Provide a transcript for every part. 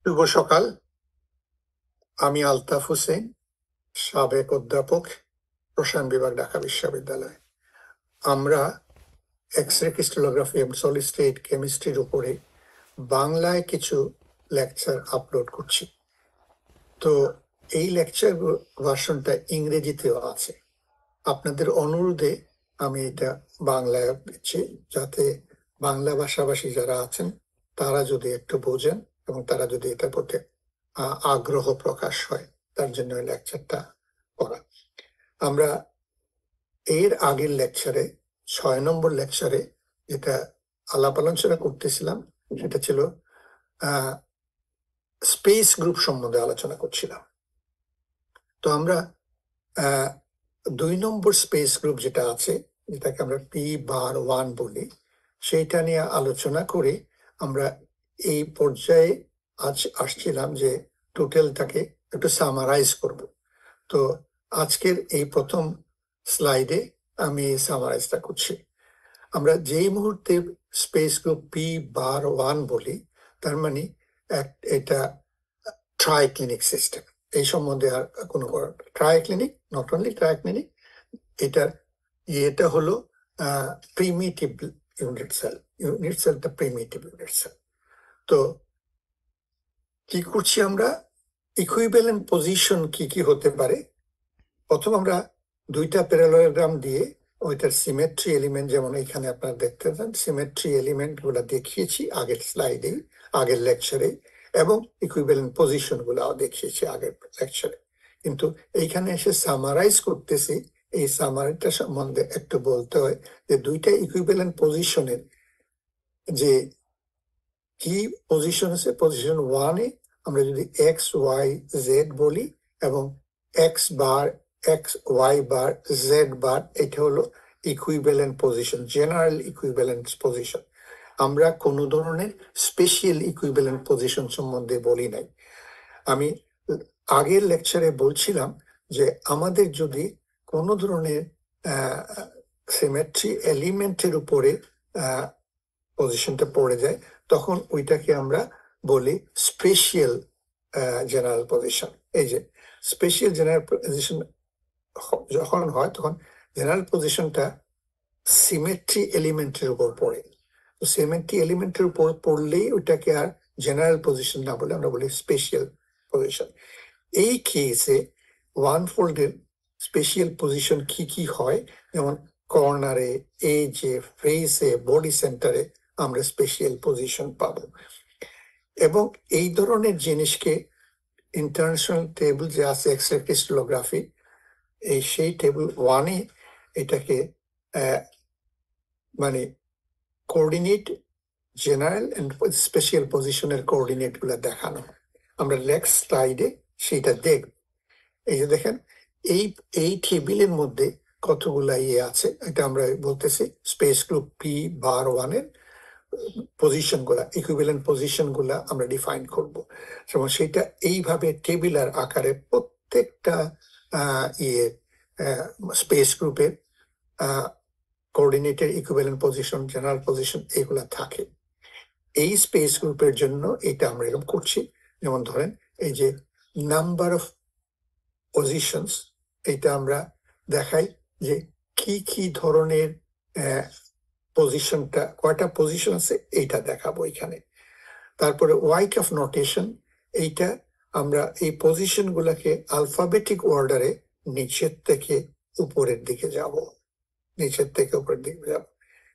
শুভ সকাল। আমি আলতাফ হোসেন, সাবেক অধ্যাপক, রসায়ন বিভাগ, ঢাকা বিশ্ববিদ্যালয়। আমরা এক্স রে ক্রিস্টালোগ্রাফি এবং সলিড স্টেট কেমিস্ট্রির উপরে বাংলায় কিছু লেকচার আপলোড করছি। তো এই লেকচার ভার্সনটা ইংরেজিতেও আছে। আপনাদের অনুরোধে আমি এটা বাংলায় দিচ্ছি, যাতে বাংলা ভাষাভাষী যারা আছেন তারা যদি একটু বোঝেন এবং তারা যদি এটার প্রতি আগ্রহ প্রকাশ হয়, তার জন্য এই লেকচারটা করা। আমরা এর আগের লেকচারে 6 নম্বর লেকচারে যেটা আলাপ আলোচনা করতেছিলাম সেটা ছিল স্পেস গ্রুপ সম্বন্ধে আলোচনা করছিলাম। তো আমরা 2 নম্বর স্পেস গ্রুপ যেটা আছে, যেটাকে আমরা P⁻1 বলি, সেইটা নিয়ে আলোচনা করে আমরা এই পর্যায়ে আসছিলাম যে টোটালটাকে একটু সামারাইজ করব। তো আজকের এই প্রথম স্লাইডে আমি সামারাইজটা করছি। আমরা যেই মুহূর্তে স্পেস গ্রুপ P⁻1 বলি, তার মানে এটা ট্রাইক্লিনিক সিস্টেম। এই সম্বন্ধে আর কোনো ট্রাইক্লিনিক, নট অনলি ট্রাইক্লিনিক, এটা হলো প্রিমিটিভ ইউনিট সেল। ইউনিট সেলটা প্রিমিটিভ ইউনিট সেল। তো কি করছি আমরা? ইকুইভ্যালেন্ট পজিশন কি কি হতে পারে? প্রথম আমরা দুইটা প্যারালেলোগ্রাম দিয়ে ওইটার সিমেট্রি এলিমেন্ট, যেমন এখানে আপনারা দেখতে পান, সিমেট্রি এলিমেন্ট গুলা দেখিয়েছি আগের স্লাইডে, আগের লেকচারে, এবং ইকুইভ্যালেন্ট পজিশন গুলাও দেখিয়েছি আগের লেকচারে। কিন্তু এইখানে এসে সামারাইজ করতেছি। এই সামারিটা সম্বন্ধে একটু বলতে হয় যে দুইটা ইকুইভ্যালেন্ট পজিশনের যে কি পজিশন আছে, পজিশন 1-এ আমরা যদি এক্স ওয়াই জেড বলি, এবং x bar, X Y bar, Z bar, এটা হলো equivalent position, general equivalent position. আমরা কোনো ধরনের স্পেশাল ইকুইভ্যালেন্ট পজিশন সম্বন্ধে বলি নাই। আমি আগের লেকচারে বলছিলাম যে আমাদের যদি কোনো ধরনের সিমেট্রি এলিমেন্টের উপরে পজিশনটা পড়ে যায়, তখন ওইটাকে আমরা বলি স্পেশাল জেনারেল পজিশন। এই যে স্পেশাল জেনারেল পজিশন যখন হয়, তখন জেনারেল পজিশনটা সিমেট্রি এলিমেন্টের উপর পড়ে। তো সিমেট্রি এলিমেন্টের উপর পড়লেই ওইটাকে আর জেনারেল পজিশন না বলে আমরা বলি স্পেশাল পজিশন। এই কেসে ওয়ান ফোল্ডের স্পেশাল পজিশন কি কি হয়, যেমন কর্নারে, এজে, ফেসে, বডি সেন্টারে আমরা স্পেশাল পজিশন পাবো। এবং এই ধরনের জিনিসকে ইন্টারন্যাশনাল টেবিল যে আছে এক্স রে ক্রিস্টালোগ্রাফি, সেই টেবিল 1-এ এটাকে মানে কোঅর্ডিনেট, জেনারেল এন্ড স্পেশাল পজিশনের কোঅর্ডিনেট গুলা দেখানো। আমরা নেক্সট স্লাইডে সেইটা দেখব। এই যে দেখেন, এই টেবিলের মধ্যে কতগুলা আছে, এটা আমরা বলতেছি স্পেস গ্রুপ P⁻1-এর পজিশন গুলা, ইকুইভ্যালেন্ট পজিশন গুলা আমরা ডিফাইন করব। যেমন সেটা এইভাবে টেবিলার আকারে প্রত্যেকটা স্পেস গ্রুপের কোঅর্ডিনেটের ইকুইভ্যালেন্ট পজিশন, জেনারেল পজিশন, এগুলা থাকে। এই স্পেস গ্রুপের জন্য এটা আমরা এরকম করছি। যেমন ধরেন এই যে নাম্বার অফ পজিশনস, এটা আমরা দেখাই যে কি কি ধরনের পজিশনটা, কয়টা পজিশন আছে এইটা দেখাবো এখানে। তারপরে ওয়াইকাফ নোটেশন, এইটা আমরা এই পজিশন গুলাকে আলফাবেটিক অর্ডারে নিচের থেকে উপরের দিকে যাব, নিচের থেকে উপরের দিকে যাব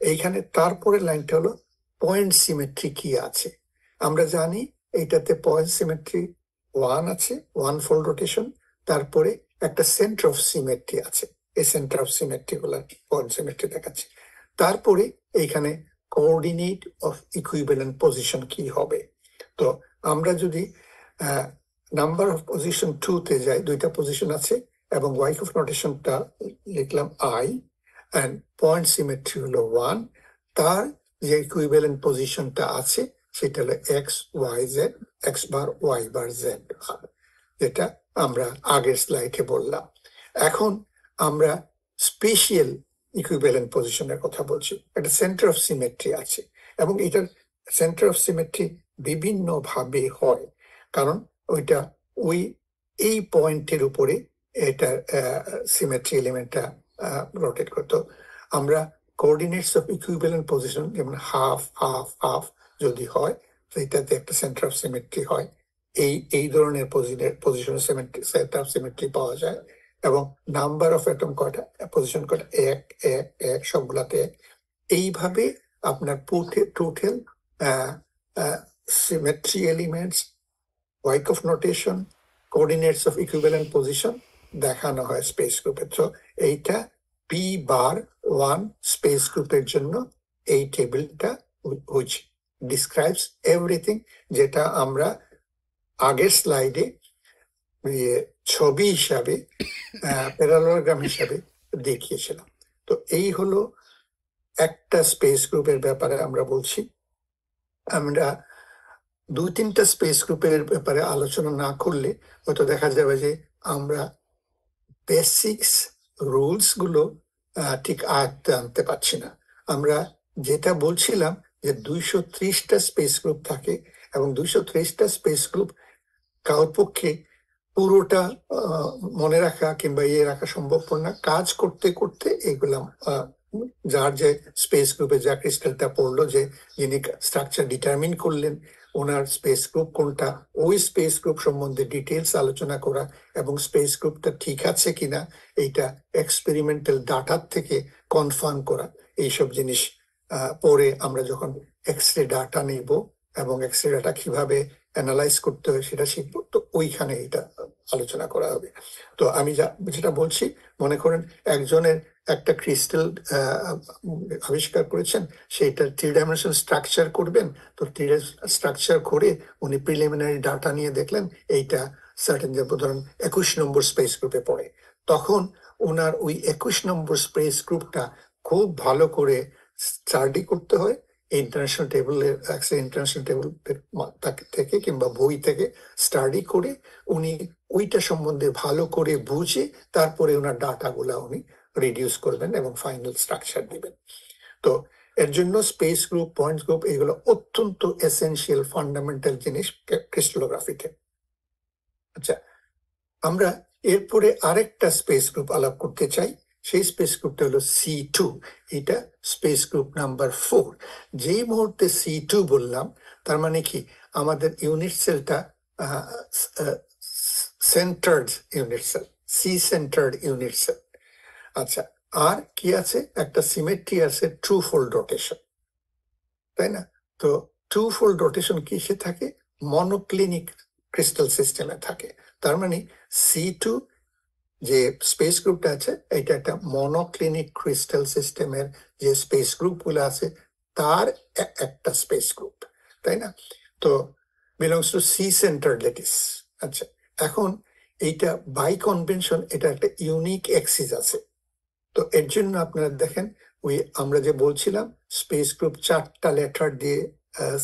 এইখানে। তারপরে লাইনটা হলো পয়েন্ট সিমেট্রি কি আছে। আমরা জানি এইটাতে পয়েন্ট সিমেট্রি 1 আছে, ওয়ান ফোল্ড রোটেশন। তারপরে একটা সেন্টার অফ সিমেট্রি আছে, এই সেন্টার অফ সিমেট্রি গুলা পয়েন্ট সিমেট্রি দেখাচ্ছে। তারপরে এইখানে কোঅর্ডিনেট অফ ইকুইভ্যালেন্ট পজিশন কি হবে। তো আমরা যদি নাম্বার অফ পজিশন 2-তে যাই, দুইটা পজিশন আছে, এবং ওয়াইকাফ নোটেশনটা লিখলাম I, and পয়েন্ট সিমেট্রি হলো 1, তার যে ইকুইভ্যালেন্ট পজিশনটা আছে সেটা হলো x Y Z, x bar Y bar Z, যেটা আমরা আগের স্লাইডে বললাম। এখন আমরা স্পেশাল ইকুইভ্যালেন্ট পজিশনের কথা বলছি। একটা সেন্টার অফ সিমেট্রি আছে, এবং এটার সেন্টার অফ সিমেট্রি বিভিন্ন ভাবে হয়। কারণ ওইটা এই পয়েন্টের উপরে এটা সিমেট্রি এলিমেন্টটা রোটেট করতো। আমরা কোঅর্ডিনেটস অফ ইকুইভ্যালেন্ট পজিশন, যেমন হাফ হাফ হাফ যদি হয়, সেটাতে একটা সেন্টার অফ সিমেট্রি হয়। এই ধরনের পজিশন সেন্টার অফ সিমেট্রি পাওয়া যায়। এবং নাম্বার অফ অ্যাটম কয়টা, পজিশন কয়টা, এক এক এক, সবগুলাতে এক। এইভাবে আপনার total symmetry elements, Wyckoff notation, coordinates of equivalent position দেখানো হয় স্পেস গ্রুপে। তো এইটা পি বার 1 স্পেস গ্রুপের জন্য এই টেবিলটা which describes everything, যেটা আমরা আগের স্লাইডে ছবি হিসাবে প্যারালোগ্রাম হিসাবে দেখিয়েছিলাম। তো এই হলো একটা স্পেস গ্রুপের ব্যাপারে আমরা বলছি। আমরা 2-3টা স্পেস গ্রুপের ব্যাপারে আলোচনা না করলে হয়তো দেখা যাবে যে আমরা বেসিক্স রুলস গুলো ঠিক আয়ত্তে আনতে পারছি না। আমরা যেটা বলছিলাম যে 230টা স্পেস গ্রুপ থাকে, এবং 230টা স্পেস গ্রুপ কারোর পক্ষে পুরোটা মনে রাখা কিংবা রাখা সম্ভবপর না। কাজ করতে করতে এগুলা যার যে স্পেস গ্রুপে যা ক্রিস্টালটা পড়লো, যে যিনি স্ট্রাকচার ডিটারমিন করলেন, ওনার স্পেস গ্রুপ কোনটা, ওই স্পেস গ্রুপ সম্বন্ধে ডিটেলস আলোচনা করা, এবং স্পেস গ্রুপটা ঠিক আছে কিনা এইটা এক্সপেরিমেন্টাল ডাটার থেকে কনফার্ম করা। এইসব জিনিস পরে আমরা যখন এক্সরে ডাটা নিব এবং এক্সরে ডাটা কিভাবে অ্যানালাইজ করতে হয় সেটা শিখবো, তো ওইখানে এটা আলোচনা করা হবে। তো আমি যেটা বলছি, মনে করেন একজনের একটা ক্রিস্টাল আবিষ্কার করেছেন, সেইটা 3 ডাইমেনশন স্ট্রাকচার করবেন। তো 3 স্ট্রাকচার করে উনি প্রিলিমিনারি ডাটা নিয়ে দেখলেন এইটা সার্টেন, যে ধরুন 21 নম্বর স্পেস গ্রুপে পড়ে। তখন ওনার ওই 21 নম্বর স্পেস গ্রুপটা খুব ভালো করে স্টাডি করতে হয় ইন্টারন্যাশনাল টেবিলের ইন্টারন্যাশনাল টেবিল থেকে কিংবা বই থেকে স্টাডি করে উনি ওইটা সম্বন্ধে ভালো করে বুঝে তারপরে ওনার ডাটাগুলা উনি রিডিউস করবেন এবং ফাইনাল স্ট্রাকচার দিবেন। তো এর জন্য স্পেস গ্রুপ, পয়েন্ট গ্রুপ, এগুলো অত্যন্ত এসেনশিয়াল ফান্ডামেন্টাল জিনিস ক্রিস্টালোগ্রাফিতে। আচ্ছা, আমরা এরপরে আরেকটা স্পেস গ্রুপ আলাপ করতে চাই। সেই স্পেস গ্রুপটা হলো C2। এটা স্পেস গ্রুপ নাম্বার 4। যেই মুহূর্তে C2 বললাম, তার মানে কি আমাদের ইউনিট সেলটা centred unit cell, C centred unit cell. আচ্ছা, আর কি আছে, একটা সিমেট্রি আছে, ট্রু ফোল্ড রোটেশন, তাই না? তো ট্রু ফোল্ড রোটেশন কিসে থাকে? মনোক্লিনিক ক্রিস্টাল সিস্টেমে থাকে। তার মানে C2 যে স্পেস গ্রুপটা আছে, এটা একটা মনোক্লিনিক ক্রিস্টাল সিস্টেমের যে স্পেস গ্রুপ গুলো আছে তার একটা স্পেস গ্রুপ, তাই না? তো belongs to C center lattice. আচ্ছা, এখন এইটা বাই কনভেনশন এটা একটা ইউনিক অ্যাক্সিস আছে। তো এর জন্য আপনারা দেখেন, ওই আমরা যে বলছিলাম স্পেস গ্রুপ 4টা লেটার দিয়ে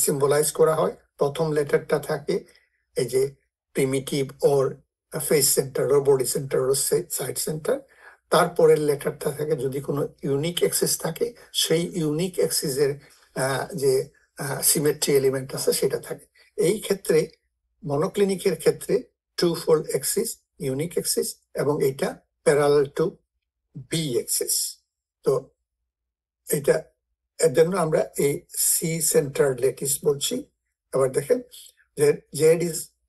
সিম্বলাইজ করা হয়। প্রথম লেটারটা থাকে এই যে প্রিমিটিভ ওর ফেস সেন্টার ও বডি সেন্টার ও সাইড সেন্টার। তারপরের লেটারটা থাকে যদি কোনো ইউনিক অ্যাক্সিস থাকে, সেই ইউনিক অ্যাক্সিসের যে সিমেট্রি এলিমেন্ট আছে সেটা থাকে। এই ক্ষেত্রে মনোক্লিনিকের ক্ষেত্রে two fold axis, unique axis, এবং এটা প্যারালাল টু বি অ্যাক্সিস। তো এটা এর জন্য আমরা এই সি সেন্টার ল্যাটিস বলছি। আবার দেখেন যে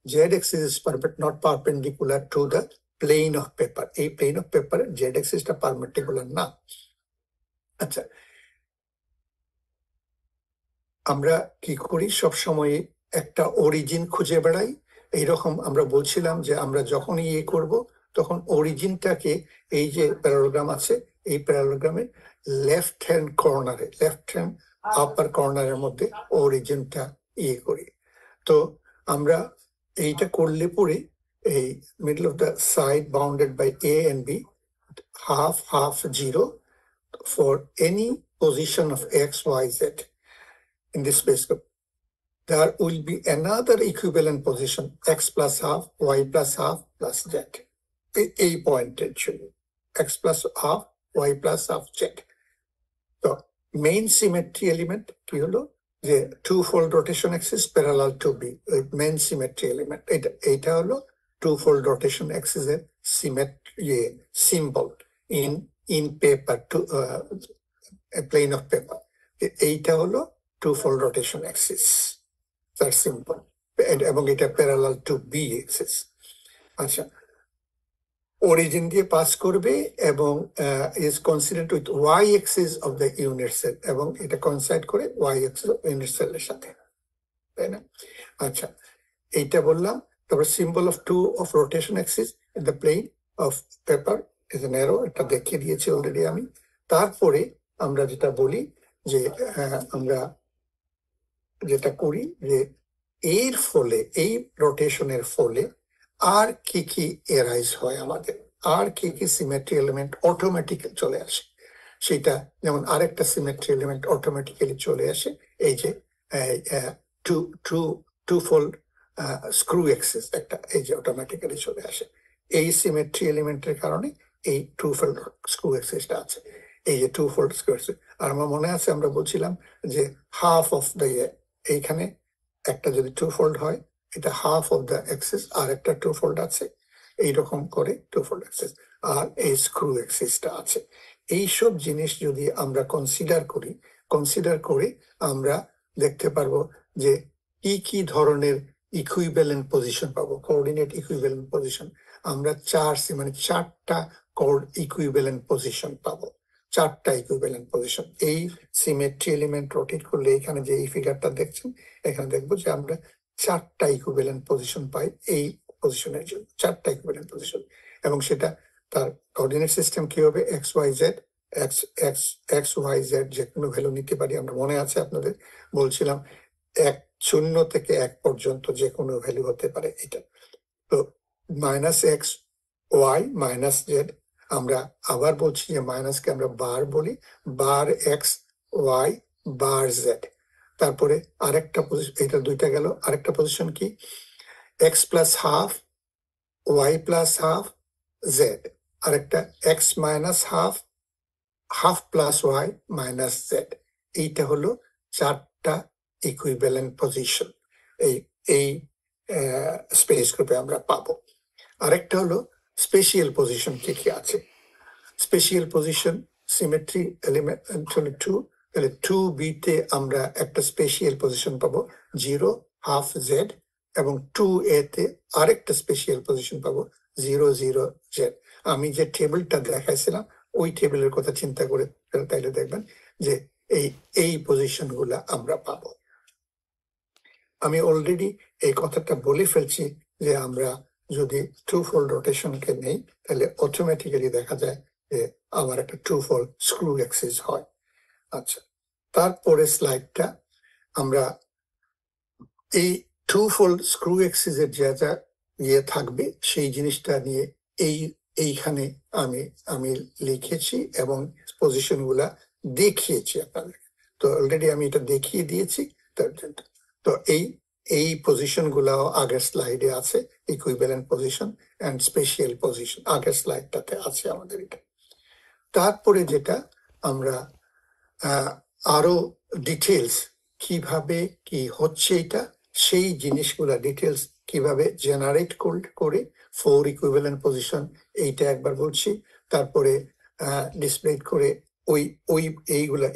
z axis is not perpendicular to the plane of paper. এই plane of paper z axis টা perpendicular না। আচ্ছা, আমরা কি করি, সব সময় একটা অরিজিন খুঁজে বেড়াই। এইরকম আমরা বলছিলাম যে আমরা যখন করব তখন অরিজিনটাকে, এই যে প্যারালোগ্রাম আছে, এই প্যারালোগ্রামে লেফট হ্যান্ড কর্নারে, লেফট হ্যান্ড আপার কর্নারের মধ্যে অরিজিনটা করি। তো আমরা এইটা করলে পরে এই middle of the side bounded by A and B, half 0 for any position of x, y, z in this space group. There will be another equivalent position, x plus half, y plus half plus z. A pointed should x plus half, y plus half, z. So main symmetry element কি হলো, যে two fold rotation axis parallel to B main symmetry element, এটা হলো two fold rotation অ্যাক্সিসের symbol in in paper, to plane of paper. এইটা হলো two fold rotation axis, তার symbol, এবং এটা প্যারালাল টু বি অ্যাক্সিস। আচ্ছা, অরিজিন দিয়ে পাস করবে এবং is considered with Y axis of the unit cell, এবং এটা কনসাইড করে ওয়াই এক্সিস অফ ইউনিট সেলের সাথে, তাই না? আচ্ছা, এইটা বললাম। তারপর symbol of two of rotation axis in the plane of paper is an arrow, এটা দেখিয়ে দিয়েছি অলরেডি আমি। তারপরে আমরা যেটা বলি যে আমরা যেটা করি যে এর ফলে, এই রোটেশনের ফলে আর কি কি এরাইজ হয় আমাদের, আর কি কি সিমেট্রি এলিমেন্ট অটোমেটিক চলে আসে, সেটা যেমন আরেকটা সিমেট্রি এলিমেন্ট অটোমেটিক্যালি চলে আসে, এই যে two two two fold screw axis একটা, এই যে অটোমেটিক্যালি চলে আসে এই সিমেট্রি এলিমেন্টের কারণে। এই টু ফোল্ড স্ক্রু অ্যাক্সিসটা আছে, এই যে টু ফোল্ড স্ক্রু অ্যাক্সিস। আর আমার মনে আছে আমরা বলছিলাম যে হাফ অফ দ্য এইখানে একটা যদি টু ফোল্ড হয়, এটা হাফ অফ দ্য অ্যাক্সিস, আর একটা টু ফোল্ড আছে, এইরকম করে টু ফোল্ড অ্যাক্সিস, আর এই স্ক্রু অ্যাক্সিসটা আছে। এইসব জিনিস যদি আমরা কনসিডার করে আমরা দেখতে পারবো যে কি কি ধরনের ইকুইভ্যালেন্ট পজিশন পাবো, কোঅর্ডিনেট ইকুইভ্যালেন্ট পজিশন। আমরা মানে চারটা ইকুইভ্যালেন্ট পজিশন পাবো, চারটা ইকুইভ্যালেন্ট পজিশন। এই সিমেট্রি এলিমেন্ট রোটেট করলে এখানে যে এই ফিগারটা দেখছেন, এখানে দেখবো যে আমরা চারটা ইকুইভ্যালেন্ট পজিশন পাই, এই পজিশনের জন্য চারটা ইকুইভ্যালেন্ট পজিশন। এবং সেটা তার কোঅর্ডিনেট সিস্টেম কি হবে, X Y Z, X Y Z যে কোনো ভ্যালু নিতে পারি আমরা। মনে আছে আপনাদের বলছিলাম 0 থেকে 1 পর্যন্ত যে কোনো ভ্যালু হতে পারে এটা। তো minus X Y minus Z, আমরা আবার বলছি যে মাইনাসকে আমরা বার বলি, bar X Y bar Z. তারপরে আরেকটা পজিশন, এটা দুইটা গেল। আরেকটা পজিশন কি, X plus half Y plus half Z, আরেকটা X minus half half plus Y minus Z. এইটা হলো চারটা ইকুইভ্যালেন্ট পজিশন এই এই স্পেস গ্রুপে আমরা পাবো। আরেকটা হলো স্পেশিয়াল পজিশন কি কি আছে। স্পেশিয়াল পজিশন সিমেট্রি এলিমেন্ট হলো 2, তাহলে 2b তে আমরা একটা স্পেশিয়াল পজিশন পাবো 0 হাফ জেড, এবং 2a তে আরেকটা স্পেশিয়াল পজিশন পাবো 0 0 জেড। আমি যে টেবিলটা দেখাইছিলাম ওই টেবিলের কথা চিন্তা করে তাইলে দেখবেন যে এই পজিশন গুলা আমরা পাবো। আমি অলরেডি এই কথাটা বলে ফেলছি যে আমরা যদি টু ফোল্ড রোটেশনকে নেই, তাহলে অটোমেটিক্যালি দেখা যায় যে আমার একটা টু ফোল্ড স্ক্রু অ্যাক্সিস হয়। আচ্ছা, তারপরে স্লাইডটা আমরা এই টু ফোল্ড স্ক্রু অ্যাক্সিসের যা যা থাকবে সেই জিনিসটা নিয়ে এইখানে আমি লিখেছি এবং পজিশন গুলা দেখিয়েছি আপনাদের। তো অলরেডি আমি এটা দেখিয়ে দিয়েছি। তো এই পজিশন গুলাও আগের স্লাইডে আছে, equivalent position and special position আগের স্লাইডটাতে আছে আমাদের এটা। তারপরে যেটা আমরা আরো ডিটেলস কিভাবে কি হচ্ছে এটা, সেই জিনিসগুলা ডিটেলস কিভাবে জেনারেট করে 4 ইকুইভ্যালেন্ট পজিশন, এইটা একবার বলছি। তারপরে ডিসপ্লে করে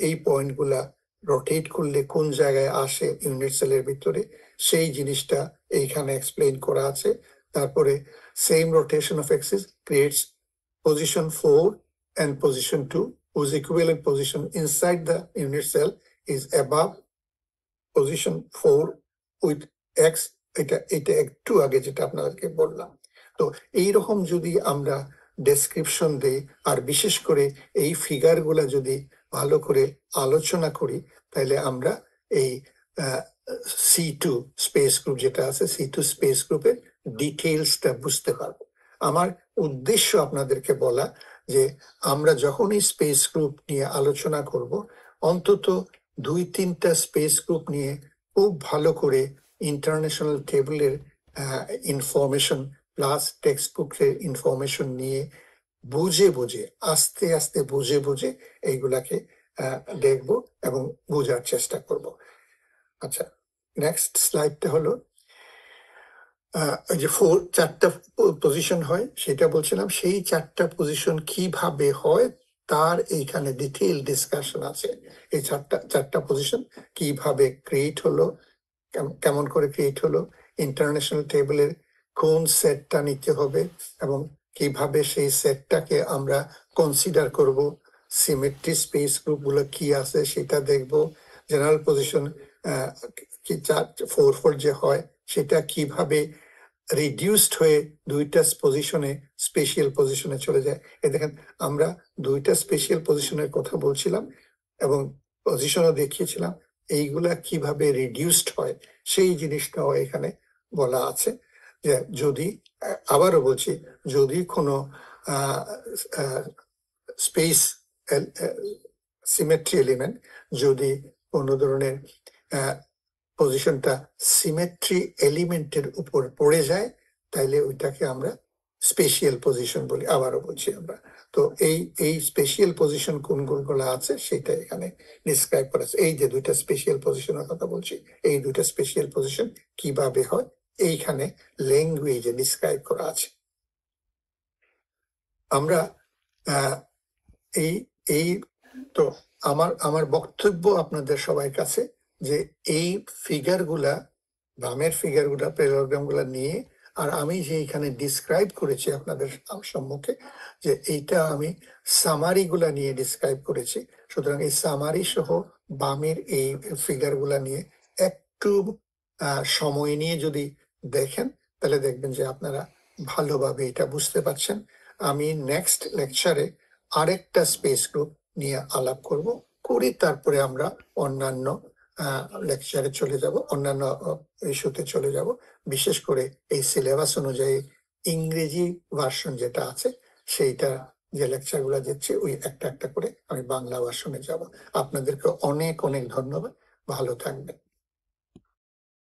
এই পয়েন্টগুলা রোটেট করলে কোন জায়গায় আসে ইউনিট সেলের ভিতরে, সেই জিনিসটা এইখানে এক্সপ্লেইন করা আছে। তারপরে same rotation of Axis creates position 4 and position 2 whose equivalent position inside the unit cell is above position 4 with x, এটা একটু আগে যেটা আপনাদেরকে বললাম। তো এইরকম যদি আমরা ডেসক্রিপশন দেই, আর বিশেষ করে এই ফিগারগুলা যদি ভালো করে আলোচনা করি, তাহলে আমরা এই C2 স্পেস গ্রুপ যেটা আছে, C2 স্পেস গ্রুপের ডিটেইলসটা বুঝতে পারবো। আমার উদ্দেশ্য আপনাদেরকে বলা যে আমরা যখন এই স্পেস গ্রুপ নিয়ে আলোচনা করব, অন্তত 2-3টা স্পেস গ্রুপ নিয়ে খুব ভালো করে ইন্টারন্যাশনাল টেবিলের ইনফরমেশন প্লাস টেক্সট বুকের ইনফরমেশন নিয়ে বুঝে আস্তে আস্তে বুঝে এইগুলাকে দেখব এবং বোঝার চেষ্টা করব। আচ্ছা, নেক্সট স্লাইডটা হলো ওই যে চারটা পজিশন হয় সেটা বলছিলাম, সেই চারটা পজিশন কিভাবে হয় তার এইখানে ডিটেইল ডিসকাশন আছে। এই চারটা পজিশন কিভাবে ক্রিয়েট হলো, কেমন করে ক্রিয়েট হলো, ইন্টারন্যাশনাল টেবিলের কোন সেটটা নিতে হবে এবং কিভাবে সেই সেটটাকে আমরা কনসিডার করব, সিমেট্রি স্পেস গ্রুপগুলো কি আছে সেটা দেখব, জেনারেল পজিশন কি 4-4 যে হয় সেটা কিভাবে রিডিউসড হয়ে দুইটা পজিশনে স্পেশাল পজিশনে চলে যায়। এই দেখেন আমরা দুইটা স্পেশাল পজিশনের কথা বলছিলাম এবং পজিশনও দেখিয়েছিলাম, এইগুলা কিভাবে রিডিউসড হয় সেই জিনিসটাও এখানে বলা আছে। যে যদি আবারও বলছি, যদি কোনো স্পেস সিমেট্রি এলিমেন্ট যদি কোনো ধরনের পজিশনটা সিমেট্রি এলিমেন্টের উপর পড়ে যায় তাইলে ওইটাকে আমরা স্পেশাল পজিশন বলি। আবারও বলছি আমরা, তো এই স্পেশাল পজিশন কোনগুলো আছে সেটা এখানে ডিসক্রাইব করা আছে। এই যে দুইটা স্পেশাল পজিশনের কথা বলছি, এই দুইটা স্পেশাল পজিশন কিভাবে হয় এইখানে ল্যাঙ্গুয়েজে ডিসক্রাইব করা আছে। আমরা এই তো আমার বক্তব্য আপনাদের সবাই কাছে যে এই ফিগারগুলা, বামের ফিগারগুলা, প্যারাগ্রামগুলা নিয়ে আর আমি যে এখানে ডিসক্রাইব করেছি আপনাদের সম্মুখে, যে এইটা আমি সামারিগুলা নিয়ে ডিসক্রাইব করেছি। সুতরাং এই সামারি সহ বামের এই ফিগারগুলা নিয়ে একটু সময় নিয়ে যদি দেখেন তাহলে দেখবেন যে আপনারা ভালোভাবে এটা বুঝতে পারছেন। আমি নেক্সট লেকচারে আরেকটা স্পেস গ্রুপ নিয়ে আলাপ করব, করে তারপরে আমরা অন্যান্য লেকচারে চলে যাব, অন্যান্য ইস্যুতে চলে যাব। বিশেষ করে এই সিলেবাস অনুযায়ী ইংরেজি ভার্সন যেটা আছে সেইটা যে লেকচারগুলো দিচ্ছি ওই একটা একটা করে আমি বাংলা ভার্সনে যাব। আপনাদেরকে অনেক অনেক ধন্যবাদ, ভালো থাকবেন।